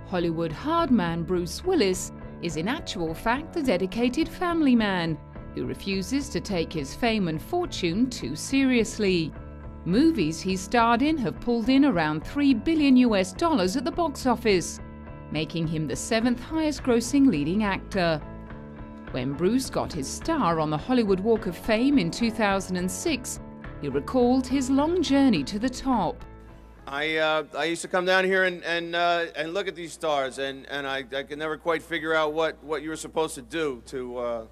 Hollywood hard man Bruce Willis is in actual fact a dedicated family man who refuses to take his fame and fortune too seriously. Movies he's starred in have pulled in around $3 billion at the box office, making him the 7th highest grossing leading actor. When Bruce got his star on the Hollywood Walk of Fame in 2006, he recalled his long journey to the top. I used to come down here and look at these stars, and I could never quite figure out what you were supposed to do to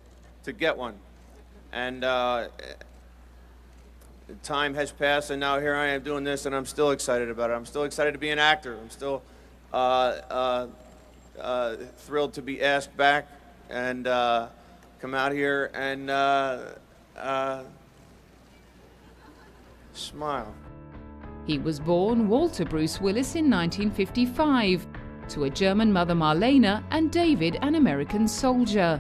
get one. And time has passed, and now here I am doing this, and I'm still excited about it. I'm still excited to be an actor. I'm still thrilled to be asked back and come out here and smile. He was born Walter Bruce Willis in 1955 to a German mother Marlene and David, an American soldier.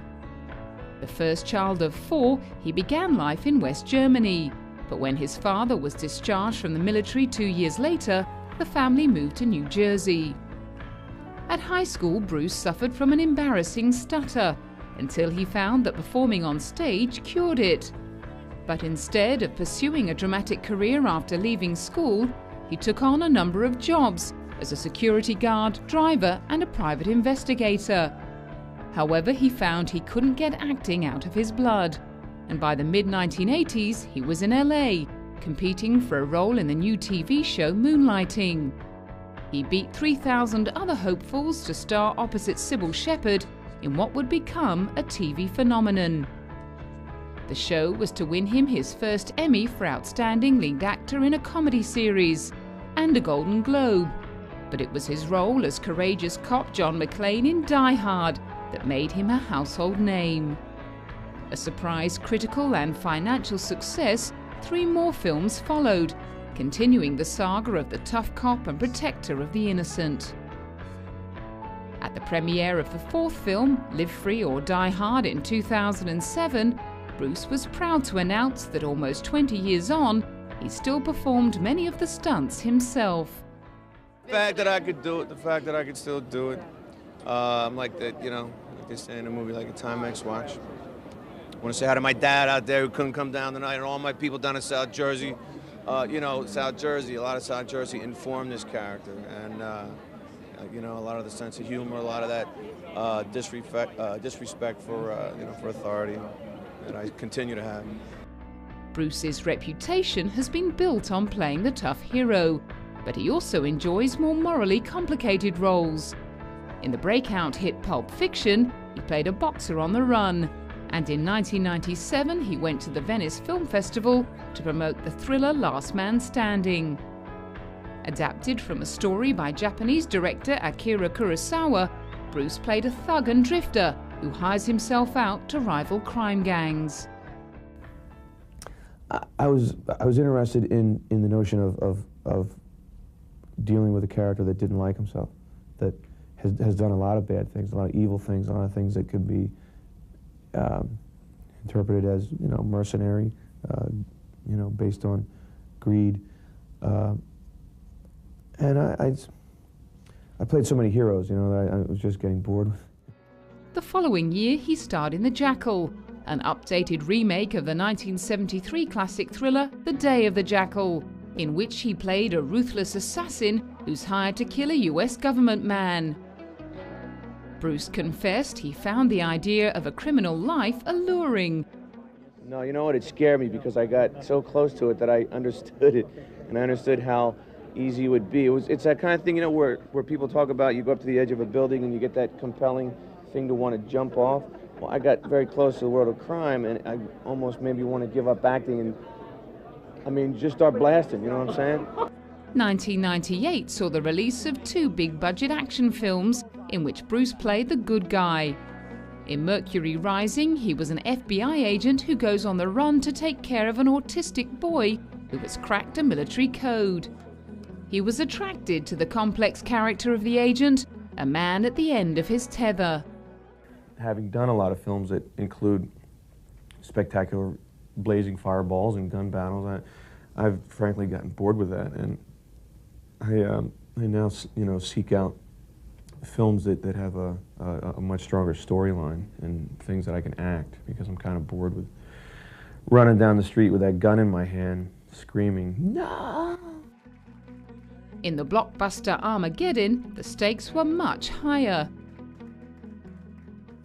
The first child of 4, he began life in West Germany, but when his father was discharged from the military 2 years later, the family moved to New Jersey. At high school, Bruce suffered from an embarrassing stutter until he found that performing on stage cured it. But instead of pursuing a dramatic career after leaving school, he took on a number of jobs as a security guard, driver, and a private investigator. However, he found he couldn't get acting out of his blood, and by the mid-1980s, he was in LA, competing for a role in the new TV show Moonlighting. He beat 3,000 other hopefuls to star opposite Sybil Shepherd in what would become a TV phenomenon. The show was to win him his first Emmy for Outstanding Lead Actor in a Comedy Series and a Golden Globe, but it was his role as courageous cop John McClane in Die Hard that made him a household name. A surprise critical and financial success, 3 more films followed, continuing the saga of the tough cop and protector of the innocent. At the premiere of the 4th film, Live Free or Die Hard, in 2007, Bruce was proud to announce that almost 20 years on, he still performed many of the stunts himself. The fact that I could do it, the fact that I could still do it, I'm like that, you know, like they say in a movie like a Timex watch. I want to say hi to my dad out there who couldn't come down tonight, and all my people down in South Jersey. You know, South Jersey, a lot of South Jersey informed this character, and you know, a lot of the sense of humor, a lot of that disrespect for you know, for authority that I continue to have. Bruce's reputation has been built on playing the tough hero, but he also enjoys more morally complicated roles. In the breakout hit Pulp Fiction, he played a boxer on the run, and in 1997 he went to the Venice Film Festival to promote the thriller Last Man Standing. Adapted from a story by Japanese director Akira Kurosawa, Bruce played a thug and drifter who hires himself out to rival crime gangs. I was interested in the notion of dealing with a character that didn't like himself, that has done a lot of bad things, a lot of evil things, a lot of things that could be interpreted as, you know, mercenary, you know, based on greed. And I played so many heroes, you know, that I was just getting bored with. The following year, he starred in The Jackal, an updated remake of the 1973 classic thriller The Day of the Jackal, in which he played a ruthless assassin who's hired to kill a US government man. Bruce confessed he found the idea of a criminal life alluring. No, you know what? It scared me because I got so close to it that I understood it, and I understood how easy it would be. It's that kind of thing, you know, where people talk about you go up to the edge of a building and you get that compelling thing to want to jump off. Well, I got very close to the world of crime, and I almost maybe want to give up acting and, I mean, just start blasting, you know what I'm saying? 1998 saw the release of 2 big-budget action films in which Bruce played the good guy. In Mercury Rising, he was an FBI agent who goes on the run to take care of an autistic boy who has cracked a military code. He was attracted to the complex character of the agent, a man at the end of his tether. Having done a lot of films that include spectacular blazing fireballs and gun battles, I've frankly gotten bored with that, and I now, you know, seek out films that have a much stronger storyline and things that I can act, because I'm kind of bored with running down the street with that gun in my hand, screaming, "No!" In the blockbuster Armageddon, the stakes were much higher.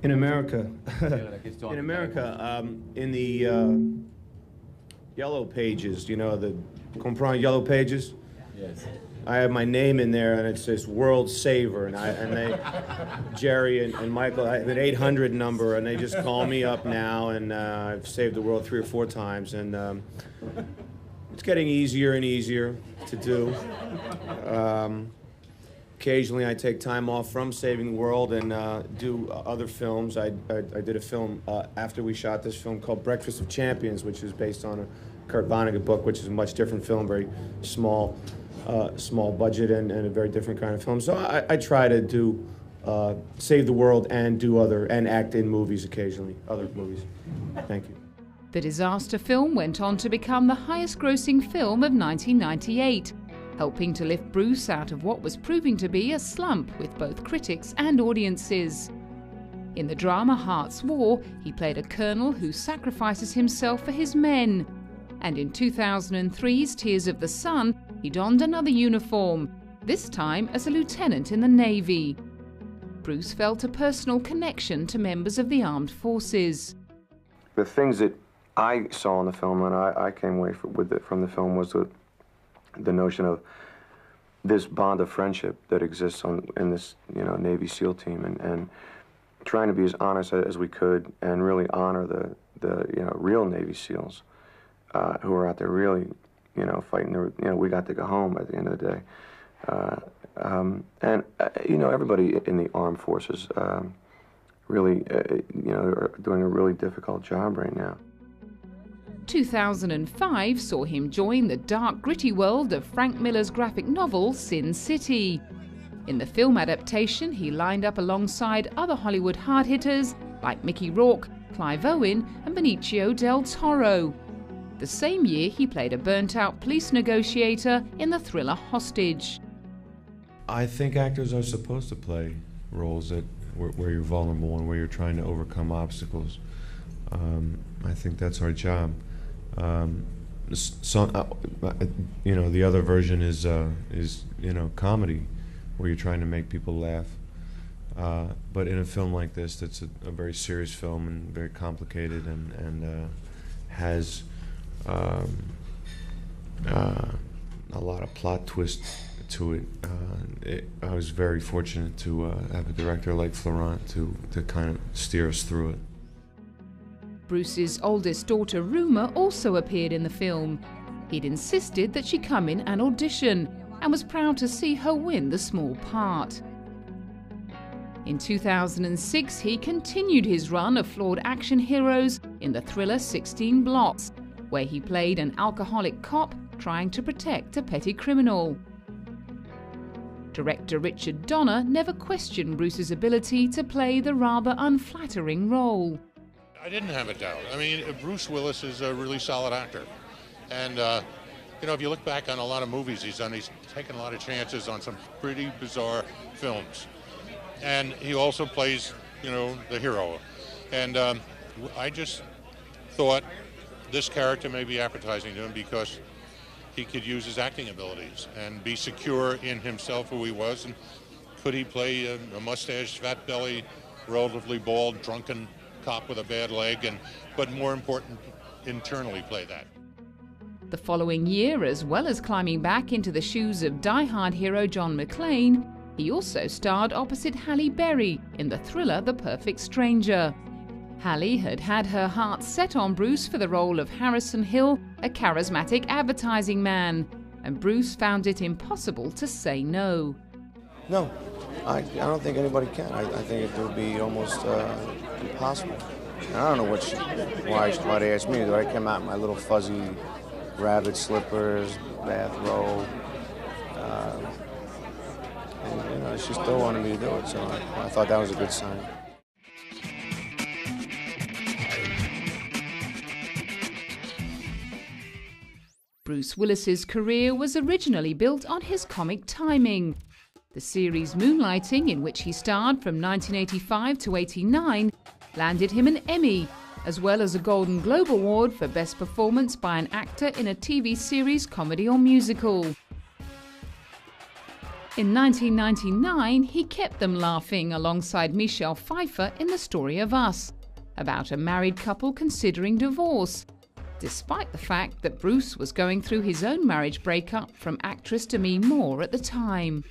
In America, in the yellow pages, you know, the comprend yellow pages? Yes. I have my name in there, and it says World Saver, and Jerry and Michael, I have an 800 number, and they just call me up now, and I've saved the world 3 or 4 times, and it's getting easier and easier to do. Occasionally I take time off from saving the world and do other films. I did a film after we shot this film called Breakfast of Champions, which is based on a Kurt Vonnegut book, which is a much different film, very small budget and a very different kind of film. So I try to do save the world and act in movies occasionally, other movies. Thank you. The disaster film went on to become the highest-grossing film of 1998, helping to lift Bruce out of what was proving to be a slump with both critics and audiences. In the drama Heart's War, he played a colonel who sacrifices himself for his men. And in 2003's Tears of the Sun, he donned another uniform, this time as a lieutenant in the Navy. Bruce felt a personal connection to members of the armed forces. The things that I saw in the film and I came away from the film was the notion of this bond of friendship that exists in this, you know, Navy SEAL team, and trying to be as honest as we could and really honor the you know, real Navy SEALs who are out there really, you know, fighting. You know, we got to go home at the end of the day, and you know, everybody in the armed forces really, you know, are doing a really difficult job right now. 2005 saw him join the dark, gritty world of Frank Miller's graphic novel Sin City. In the film adaptation, he lined up alongside other Hollywood hard-hitters like Mickey Rourke, Clive Owen and Benicio del Toro. The same year, he played a burnt-out police negotiator in the thriller Hostage. I think actors are supposed to play roles where you're vulnerable and where you're trying to overcome obstacles. I think that's our job. You know, the other version is you know, comedy, where you're trying to make people laugh. But in a film like this, that's a very serious film and very complicated and has a lot of plot twists to it. I was very fortunate to have a director like Florent to kind of steer us through it. Bruce's oldest daughter, Ruma, also appeared in the film. He'd insisted that she come in and audition, and was proud to see her win the small part. In 2006, he continued his run of flawed action heroes in the thriller 16 Blocks, where he played an alcoholic cop trying to protect a petty criminal. Director Richard Donner never questioned Bruce's ability to play the rather unflattering role. I didn't have a doubt. I mean, Bruce Willis is a really solid actor. And, you know, if you look back on a lot of movies he's done, he's taken a lot of chances on some pretty bizarre films. And he also plays, you know, the hero. And I just thought this character may be appetizing to him because he could use his acting abilities and be secure in himself, who he was. And could he play a mustached, fat belly, relatively bald, drunken cop with a bad leg, but more important, internally play that. The following year, as well as climbing back into the shoes of die-hard hero John McClane, he also starred opposite Halle Berry in the thriller The Perfect Stranger. Halle had had her heart set on Bruce for the role of Harrison Hill, a charismatic advertising man, and Bruce found it impossible to say no. No, I don't think anybody can. I think it would be almost impossible. And I don't know why they asked me to do it. I came out in my little fuzzy rabbit slippers, bathrobe, and you know, she still wanted me to do it, so I thought that was a good sign. Bruce Willis's career was originally built on his comic timing. The series Moonlighting, in which he starred from 1985 to 89, landed him an Emmy, as well as a Golden Globe Award for Best Performance by an Actor in a TV Series, Comedy or Musical. In 1999, he kept them laughing alongside Michelle Pfeiffer in The Story of Us, about a married couple considering divorce, despite the fact that Bruce was going through his own marriage breakup from actress Demi Moore at the time.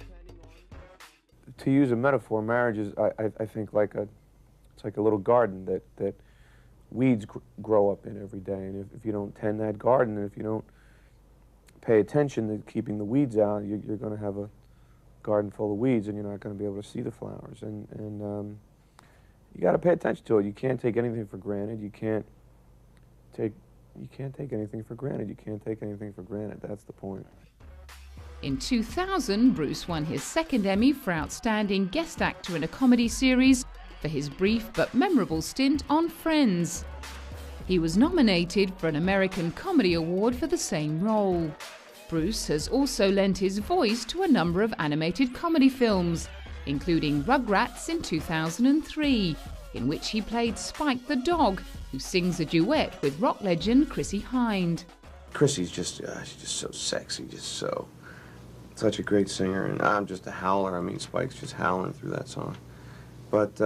To use a metaphor, marriage is, I think, it's like a little garden that weeds grow up in every day. And if you don't tend that garden, and if you don't pay attention to keeping the weeds out, you're going to have a garden full of weeds, and you're not going to be able to see the flowers. And you got to pay attention to it. You can't take anything for granted. You can't take anything for granted. You can't take anything for granted. That's the point. In 2000, Bruce won his second Emmy for Outstanding Guest Actor in a Comedy Series for his brief but memorable stint on Friends. He was nominated for an American Comedy Award for the same role. Bruce has also lent his voice to a number of animated comedy films, including Rugrats in 2003, in which he played Spike the dog, who sings a duet with rock legend Chrissie Hynde. Chrissy's just, she's just so sexy, just such a great singer, and I'm just a howler. I mean, Spike's just howling through that song. But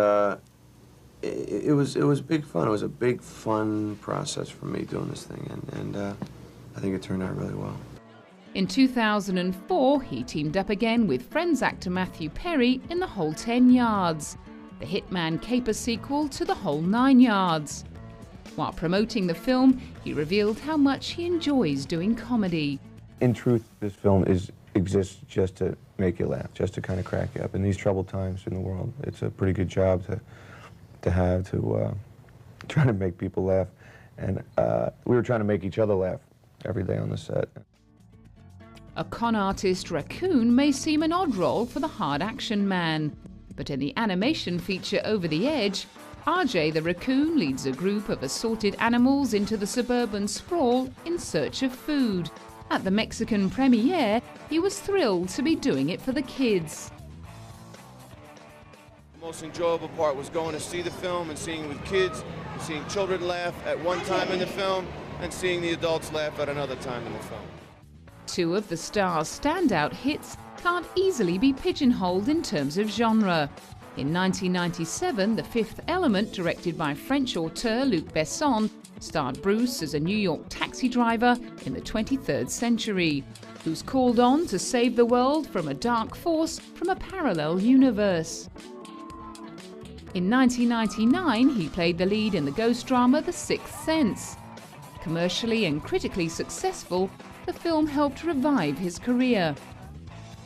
it was big fun. It was a big fun process for me doing this thing, and I think it turned out really well. In 2004, he teamed up again with Friends actor Matthew Perry in The Whole 10 Yards, the Hitman Caper sequel to The Whole 9 Yards. While promoting the film, he revealed how much he enjoys doing comedy. In truth, this film exists just to make you laugh, just to kind of crack you up. In these troubled times in the world, it's a pretty good job to have to try to make people laugh. And we were trying to make each other laugh every day on the set. A con artist raccoon may seem an odd role for the hard action man, but in the animation feature Over the Edge, RJ the raccoon leads a group of assorted animals into the suburban sprawl in search of food. At the Mexican premiere, he was thrilled to be doing it for the kids. The most enjoyable part was going to see the film and seeing it with kids, seeing children laugh at one time in the film, and seeing the adults laugh at another time in the film. Two of the star's standout hits can't easily be pigeonholed in terms of genre. In 1997, The Fifth Element, directed by French auteur Luc Besson, starred Bruce as a New York taxi driver in the 23rd century, who's called on to save the world from a dark force from a parallel universe. In 1999, he played the lead in the ghost drama The Sixth Sense. Commercially and critically successful, the film helped revive his career.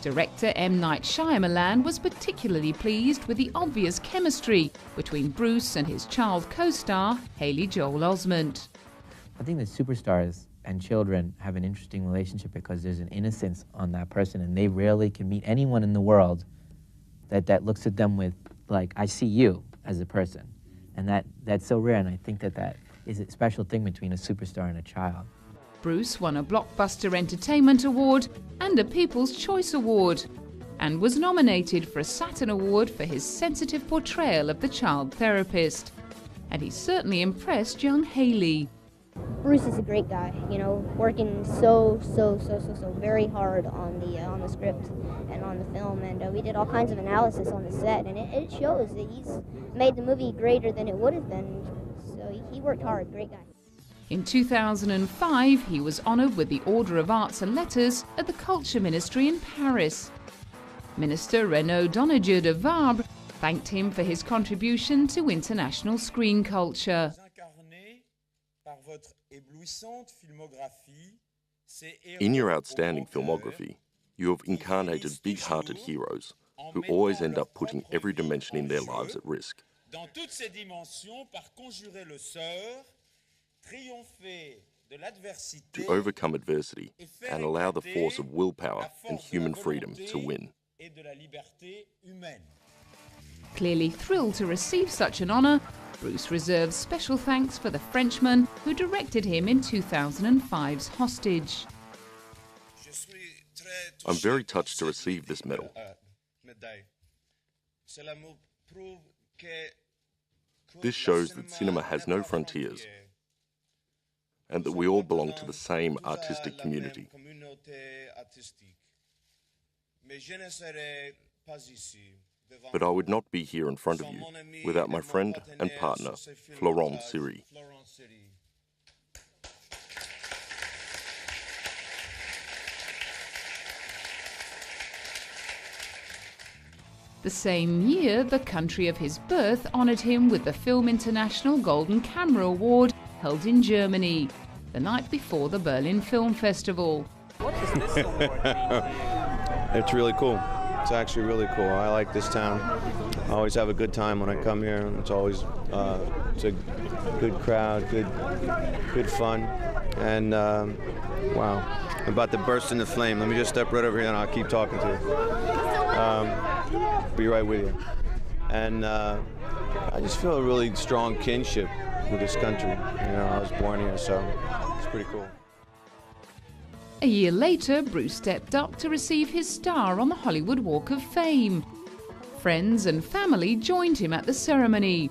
Director M. Night Shyamalan was particularly pleased with the obvious chemistry between Bruce and his child co-star, Haley Joel Osment. I think that superstars and children have an interesting relationship because there's an innocence on that person, and they rarely can meet anyone in the world that looks at them with, like, I see you as a person. And that's so rare, and I think that is a special thing between a superstar and a child. Bruce won a Blockbuster Entertainment Award and a People's Choice Award, and was nominated for a Saturn Award for his sensitive portrayal of the child therapist. And he certainly impressed young Haley. Bruce is a great guy, you know, working so very hard on the script and on the film, and we did all kinds of analysis on the set, and it shows that he's made the movie greater than it would have been. So he worked hard, great guy. In 2005, he was honoured with the Order of Arts and Letters at the Culture Ministry in Paris. Minister Renaud Donadieu de Vabre thanked him for his contribution to international screen culture. In your outstanding filmography, you have incarnated big-hearted heroes who always end up putting every dimension in their lives at risk. To overcome adversity and allow the force of willpower and human freedom to win. Clearly thrilled to receive such an honour, Bruce reserves special thanks for the Frenchman who directed him in 2005's Hostage. I'm very touched to receive this medal. This shows that cinema has no frontiers and that we all belong to the same artistic community. But I would not be here in front of you without my friend and partner, Florent Siri. The same year, the country of his birth honoured him with the Film International Golden Camera Award held in Germany, the night before the Berlin Film Festival. What does this award mean? It's really cool. It's actually really cool. I like this town. I always have a good time when I come here. It's always it's a good crowd, good fun, and wow. I'm about to burst into flame. Let me just step right over here and I'll keep talking to you. Be right with you. And I just feel a really strong kinship with this country. You know, I was born here, so it's pretty cool. A year later, Bruce stepped up to receive his star on the Hollywood Walk of Fame. Friends and family joined him at the ceremony.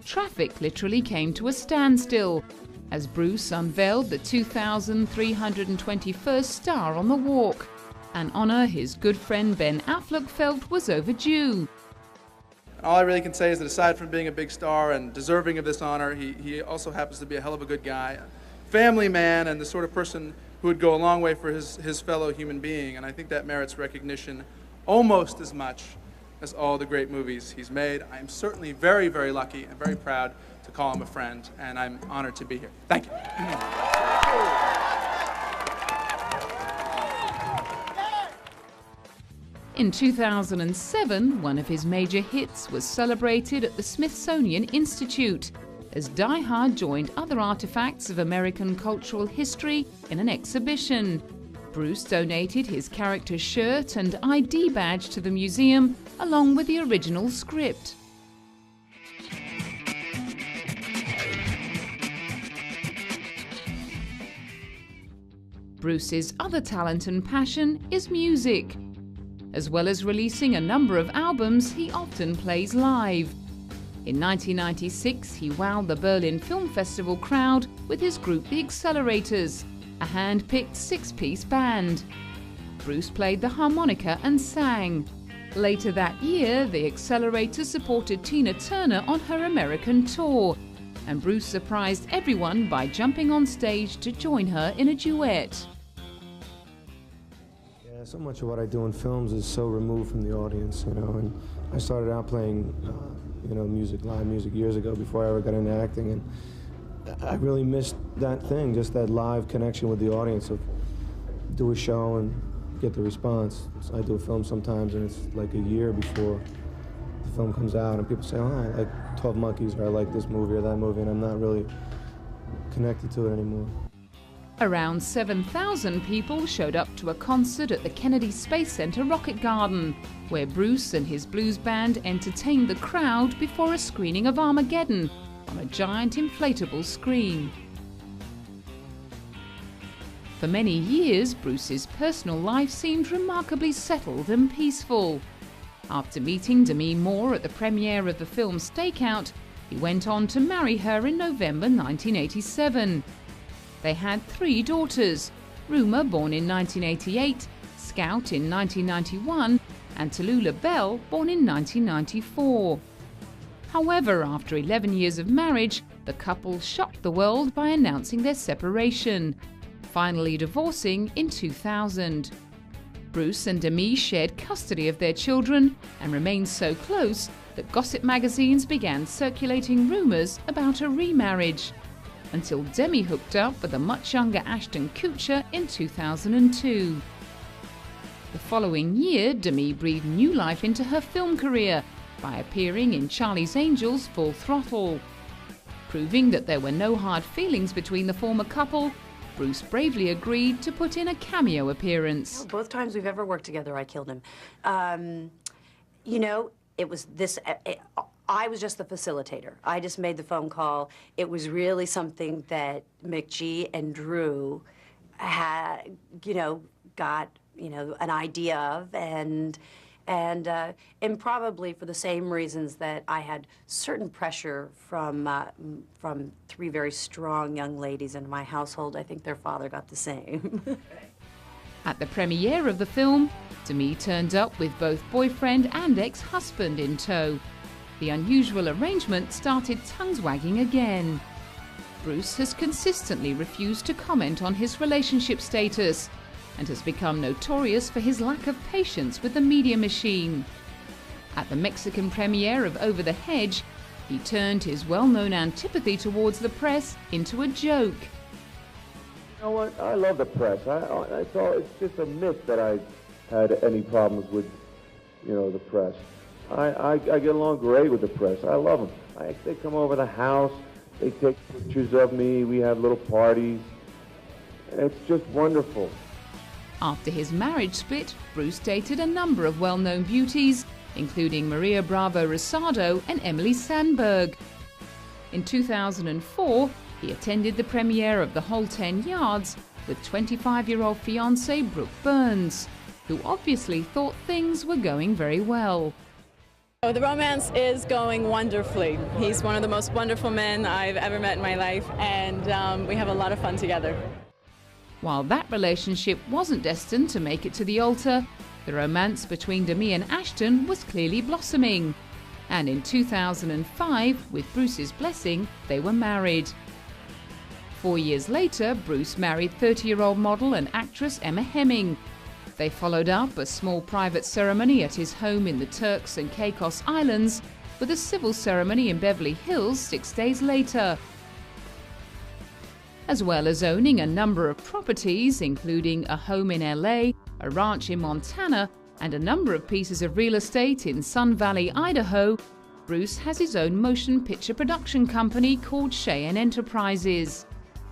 Traffic literally came to a standstill as Bruce unveiled the 2,321st star on the walk, an honour his good friend Ben Affleck felt was overdue. All I really can say is that aside from being a big star and deserving of this honor, he also happens to be a hell of a good guy, a family man, and the sort of person who would go a long way for his fellow human being. And I think that merits recognition almost as much as all the great movies he's made. I am certainly very, very lucky and very proud to call him a friend, and I'm honored to be here. Thank you. In 2007, one of his major hits was celebrated at the Smithsonian Institute, as Die Hard joined other artifacts of American cultural history in an exhibition. Bruce donated his character's shirt and ID badge to the museum, along with the original script. Bruce's other talent and passion is music. As well as releasing a number of albums, he often plays live. In 1996, he wowed the Berlin Film Festival crowd with his group The Accelerators, a hand-picked six-piece band. Bruce played the harmonica and sang. Later that year, The Accelerators supported Tina Turner on her American tour, and Bruce surprised everyone by jumping on stage to join her in a duet. Yeah, so much of what I do in films is so removed from the audience, you know, and I started out playing you know, live music years ago before I ever got into acting, and I really missed that thing, just that live connection with the audience of do a show and get the response. So I do a film sometimes and it's like a year before the film comes out and people say, oh, I like 12 Monkeys, or I like this movie or that movie, and I'm not really connected to it anymore. Around 7,000 people showed up to a concert at the Kennedy Space Center Rocket Garden, where Bruce and his blues band entertained the crowd before a screening of Armageddon on a giant inflatable screen. For many years, Bruce's personal life seemed remarkably settled and peaceful. After meeting Demi Moore at the premiere of the film Stakeout, he went on to marry her in November 1987. They had 3 daughters, Ruma, born in 1988, Scout in 1991, and Tallulah Bell, born in 1994. However, after 11 years of marriage, the couple shocked the world by announcing their separation, finally divorcing in 2000. Bruce and Demi shared custody of their children and remained so close that gossip magazines began circulating rumours about a remarriage, until Demi hooked up with a much younger Ashton Kutcher in 2002. The following year, Demi breathed new life into her film career by appearing in Charlie's Angels Full Throttle. Proving that there were no hard feelings between the former couple, Bruce bravely agreed to put in a cameo appearance. Both times we've ever worked together, I killed him. You know, it was this... I was just the facilitator. I just made the phone call. It was really something that McG and Drew had, got, an idea of, and And probably for the same reasons that I had certain pressure from 3 very strong young ladies in my household, I think their father got the same. At the premiere of the film, Demi turned up with both boyfriend and ex-husband in tow. The unusual arrangement started tongues wagging again. Bruce has consistently refused to comment on his relationship status and has become notorious for his lack of patience with the media machine. At the Mexican premiere of Over the Hedge, he turned his well-known antipathy towards the press into a joke. You know what? I love the press. It's just a myth that I had any problems with, the press. I get along great with the press. I love them. They come over the house. They take pictures of me. We have little parties. It's just wonderful. After his marriage split, Bruce dated a number of well-known beauties, including Maria Bravo Rosado and Emily Sandberg. In 2004, he attended the premiere of The Whole 10 Yards with 25-year-old fiancée Brooke Burns, who obviously thought things were going very well. Oh, the romance is going wonderfully. He's one of the most wonderful men I've ever met in my life, and we have a lot of fun together. While that relationship wasn't destined to make it to the altar, the romance between Demi and Ashton was clearly blossoming. And in 2005, with Bruce's blessing, they were married. 4 years later, Bruce married 30-year-old model and actress Emma Hemming. They followed up a small private ceremony at his home in the Turks and Caicos Islands with a civil ceremony in Beverly Hills 6 days later. As well as owning a number of properties, including a home in LA, a ranch in Montana, and a number of pieces of real estate in Sun Valley, Idaho, Bruce has his own motion picture production company called Cheyenne Enterprises.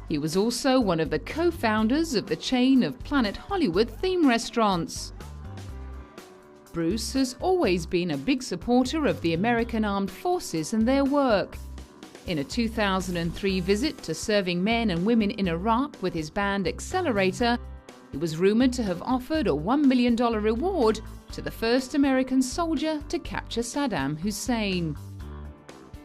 He was also one of the co-founders of the chain of Planet Hollywood theme restaurants. Bruce has always been a big supporter of the American Armed Forces and their work. In a 2003 visit to serving men and women in Iraq with his band Accelerator, he was rumored to have offered a $1 million reward to the first American soldier to capture Saddam Hussein.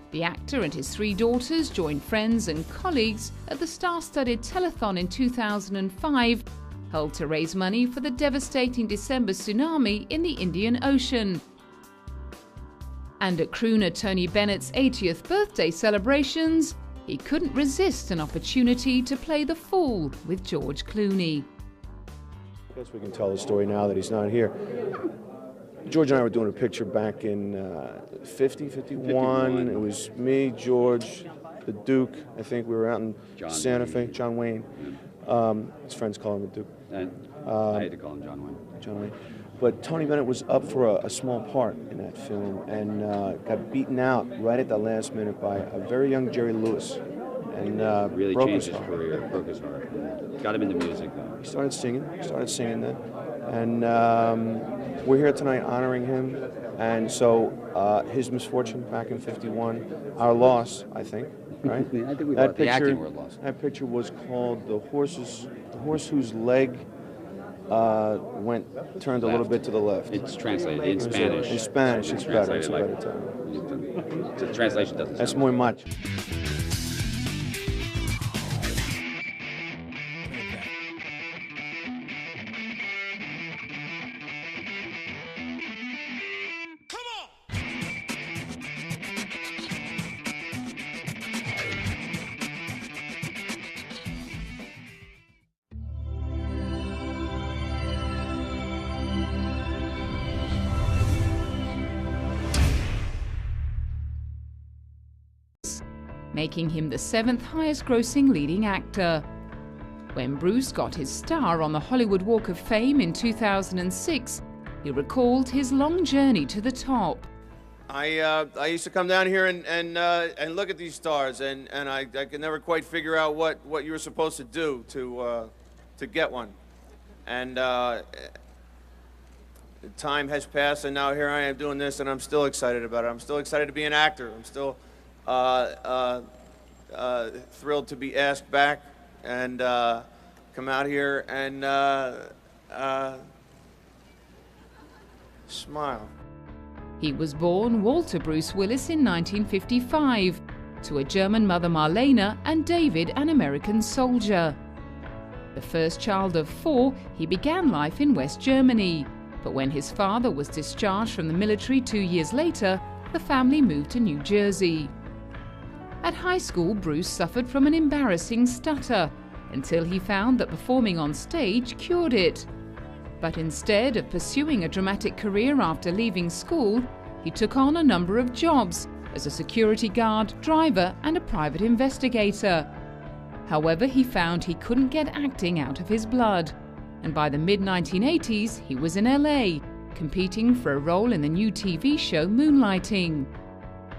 The actor and his 3 daughters joined friends and colleagues at the star-studded telethon in 2005, held to raise money for the devastating December tsunami in the Indian Ocean. And at crooner Tony Bennett's 80th birthday celebrations, he couldn't resist an opportunity to play the fool with George Clooney. I guess we can tell the story now that he's not here. George and I were doing a picture back in 51. It was me, George, the Duke. I think we were out in Santa Fe. John Wayne. His friends call him the Duke. I had to call him John Wayne. John Wayne. But Tony Bennett was up for a small part in that film and got beaten out right at the last minute by a very young Jerry Lewis. And really broke changed his his career, broke his heart. Got him into music, though. He started singing then. And we're here tonight honoring him. And so his misfortune back in 51, our loss, I think, right? I think we thought the acting word loss. That picture was called The Horse Whose Leg turned a little bit to the left. It's translated in Spanish. In Spanish, it's better. It's a better like, time. The translation doesn't That's sound muy much. making him the 7th highest-grossing leading actor. When Bruce got his star on the Hollywood Walk of Fame in 2006, he recalled his long journey to the top. I used to come down here and look at these stars, and I could never quite figure out what you were supposed to do to get one. And time has passed, and now here I am doing this, and I'm still excited about it. I'm still excited to be an actor. I'm still thrilled to be asked back and come out here and Smile. He was born Walter Bruce Willis in 1955 to a German mother Marlene and David, an American soldier. The first child of 4, he began life in West Germany, but when his father was discharged from the military 2 years later, the family moved to New Jersey. At high school, Bruce suffered from an embarrassing stutter until he found that performing on stage cured it. But instead of pursuing a dramatic career after leaving school, he took on a number of jobs as a security guard, driver, and a private investigator. However, he found he couldn't get acting out of his blood, and by the mid-1980s, he was in LA, competing for a role in the new TV show Moonlighting.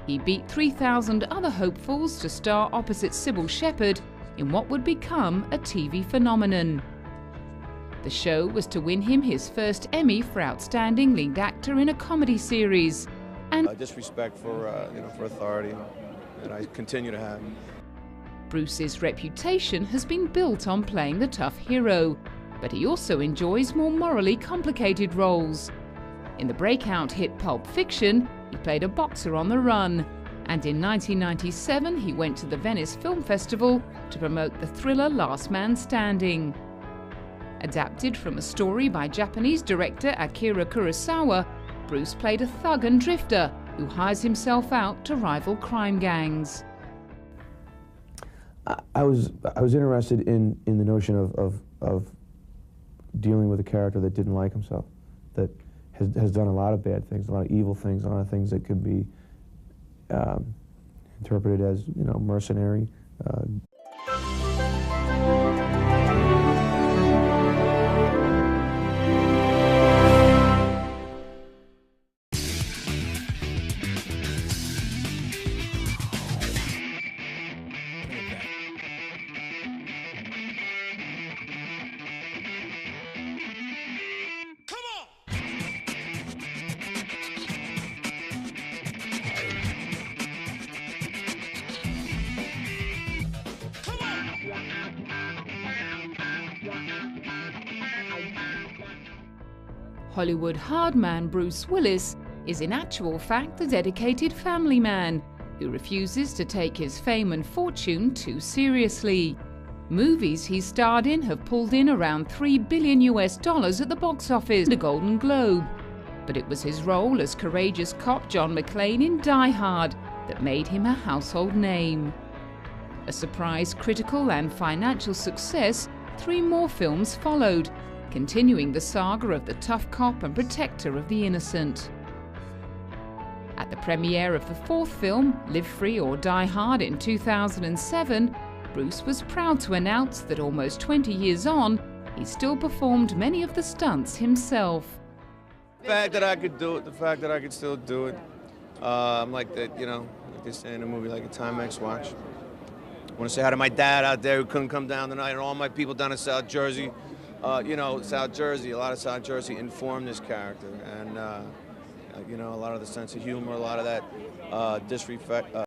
He beat 3,000 other hopefuls to star opposite Sybil Shepherd in what would become a TV phenomenon. The show was to win him his first Emmy for Outstanding Lead Actor in a Comedy Series. And disrespect for authority that I continue to have. Bruce's reputation has been built on playing the tough hero, but he also enjoys more morally complicated roles. In the breakout hit Pulp Fiction, he played a boxer on the run, and in 1997 he went to the Venice Film Festival to promote the thriller Last Man Standing. Adapted from a story by Japanese director Akira Kurosawa, Bruce played a thug and drifter who hires himself out to rival crime gangs. I was interested in the notion of dealing with a character that didn't like himself, that has done a lot of bad things, a lot of evil things, a lot of things that could be interpreted as, mercenary. Hollywood hardman Bruce Willis is in actual fact a dedicated family man who refuses to take his fame and fortune too seriously. Movies he's starred in have pulled in around $3 billion at the box office and a Golden Globe. But it was his role as courageous cop John McClane in Die Hard that made him a household name. A surprise critical and financial success, 3 more films followed, continuing the saga of the tough cop and protector of the innocent. At the premiere of the 4th film, Live Free or Die Hard, in 2007, Bruce was proud to announce that almost 20 years on, he still performed many of the stunts himself. The fact that I could do it, the fact that I could still do it, I'm like that, like they say in a movie, like a Timex watch. I want to say hi to my dad out there who couldn't come down tonight, and all my people down in South Jersey. South Jersey, a lot of South Jersey informed this character, and a lot of the sense of humor, a lot of that disrespect.